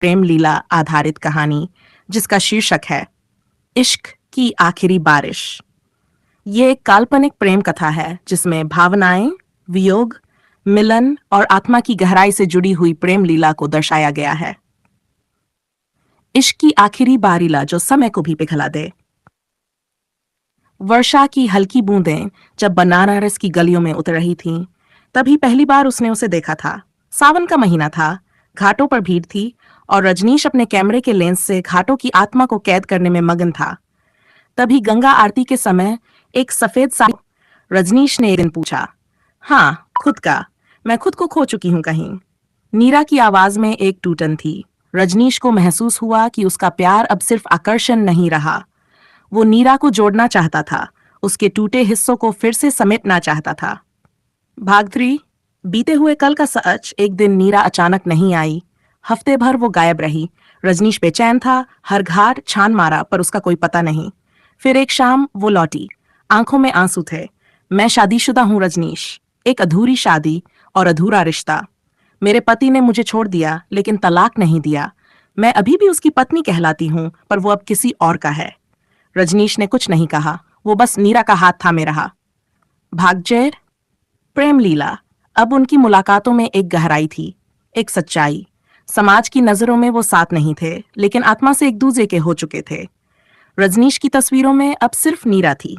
प्रेम लीला आधारित कहानी जिसका शीर्षक है इश्क की आखिरी बारिश। ये एक काल्पनिक प्रेम कथा है जिसमें भावनाएं, वियोग, मिलन और आत्मा की गहराई से जुड़ी हुई प्रेम लीला को दर्शाया गया है। इश्क की आखिरी बारिला जो समय को भी पिघला दे। वर्षा की हल्की बूंदें जब बनारस की गलियों में उतर रही थीं, तभी पहली बार उसने उसे देखा था। सावन का महीना था, घाटों पर भीड़ थी और रजनीश अपने कैमरे के लेंस से घाटों की आत्मा को कैद करने में मगन था। तभी गंगा आरती के समय एक सफेद साड़ी रजनीश ने एक दिन पूछा, हाँ, खुद का। मैं खुद को खो चुकी हूं कहीं। नीरा की आवाज में एक टूटन थी। रजनीश को महसूस हुआ कि उसका प्यार अब सिर्फ आकर्षण नहीं रहा। वो नीरा को जोड़ना चाहता था, उसके टूटे हिस्सों को फिर से समेटना चाहता था। भाग 3। बीते हुए कल का सच। एक दिन नीरा अचानक नहीं आई। हफ्ते भर वो गायब रही। रजनीश बेचैन था, हर घाट छान मारा पर उसका कोई पता नहीं। फिर एक शाम वो लौटी, आंखों में आंसू थे। मैं शादीशुदा हूं रजनीश, एक अधूरी शादी और अधूरा रिश्ता। मेरे पति ने मुझे छोड़ दिया लेकिन तलाक नहीं दिया। मैं अभी भी उसकी पत्नी कहलाती हूं पर वो अब किसी और का है। रजनीश ने कुछ नहीं कहा, वो बस नीरा का हाथ थामे रहा। भाग्येर प्रेम लीला। अब उनकी मुलाकातों में एक गहराई थी, एक सच्चाई। समाज की नजरों में वो साथ नहीं थे लेकिन आत्मा से एक दूसरे के हो चुके थे। रजनीश की तस्वीरों में अब सिर्फ नीरा थी।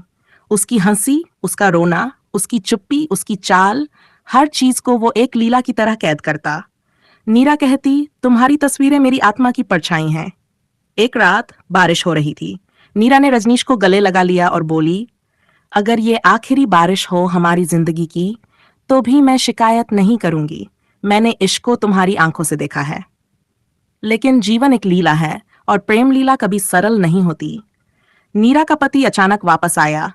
उसकी हंसी, उसका रोना, उसकी चुप्पी, उसकी चाल, हर चीज को वो एक लीला की तरह कैद करता। नीरा कहती, तुम्हारी तस्वीरें मेरी आत्मा की परछाई हैं। एक रात बारिश हो रही थी। नीरा ने रजनीश को गले लगा लिया और बोली, अगर ये आखिरी बारिश हो हमारी जिंदगी की तो भी मैं शिकायत नहीं करूंगी। मैंने इश्क को तुम्हारी आंखों से देखा है। लेकिन जीवन एक लीला है और प्रेम लीला कभी सरल नहीं होती। नीरा का पति अचानक वापस आया।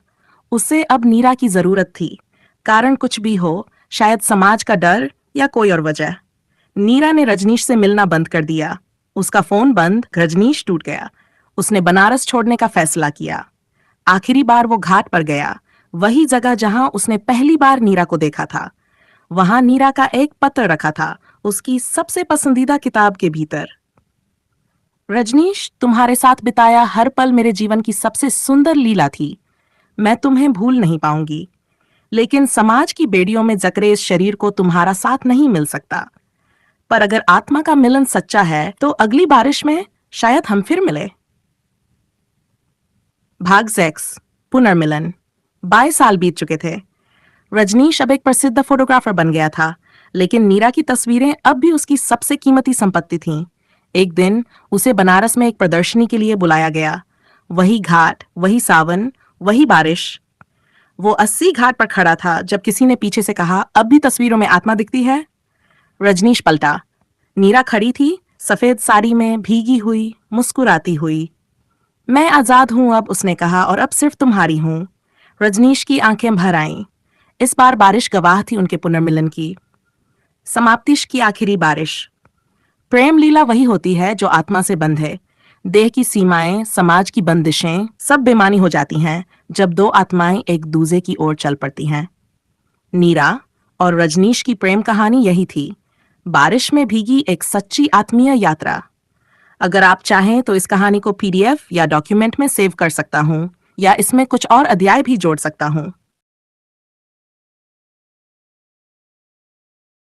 उसे अब नीरा की जरूरत थी। कारण कुछ भी हो, शायद समाज का डर या कोई और वजह। नीरा ने रजनीश से मिलना बंद कर दिया। उसका फोन बंद, रजनीश टूट गया। उसने बनारस छोड़ने का फैसला किया। आखिरी बार वो घाट पर गया, वही जगह जहां उसने पहली बार नीरा को देखा था। वहां नीरा का एक पत्र रखा था, उसकी सबसे पसंदीदा किताब के भीतर। रजनीश, तुम्हारे साथ बिताया हर पल मेरे जीवन की सबसे सुंदर लीला थी। मैं तुम्हें भूल नहीं पाऊंगी, लेकिन समाज की बेड़ियों में जकड़े इस शरीर को तुम्हारा साथ नहीं मिल सकता। पर अगर आत्मा का मिलन सच्चा है तो अगली बारिश में शायद हम फिर मिले। भाग 6। पुनर्मिलन। 22 साल बीत चुके थे। रजनीश अब एक प्रसिद्ध फोटोग्राफर बन गया था, लेकिन नीरा की तस्वीरें अब भी उसकी सबसे कीमती संपत्ति थीं। एक दिन उसे बनारस में एक प्रदर्शनी के लिए बुलाया गया। वही घाट, वही सावन, वही बारिश। वो 80 घाट पर खड़ा था जब किसी ने पीछे से कहा, अब भी तस्वीरों में आत्मा दिखती है। रजनीश पलटा। नीरा खड़ी थी, सफेद साड़ी में, भीगी हुई, मुस्कुराती हुई। मैं आजाद हूं अब, उसने कहा, और अब सिर्फ तुम्हारी हूं। रजनीश की आंखें भर आईं। इस बार बारिश गवाह थी उनके पुनर्मिलन की। समाप्ति की आखिरी बारिश। प्रेम लीला वही होती है जो आत्मा से बंध है। देह की सीमाएं, समाज की बंदिशें सब बेमानी हो जाती हैं जब दो आत्माएं एक दूसरे की ओर चल पड़ती हैं। नीरा और रजनीश की प्रेम कहानी यही थी, बारिश में भीगी एक सच्ची आत्मीय यात्रा। अगर आप चाहें तो इस कहानी को PDF या डॉक्यूमेंट में सेव कर सकता हूं, या इसमें कुछ और अध्याय भी जोड़ सकता हूं।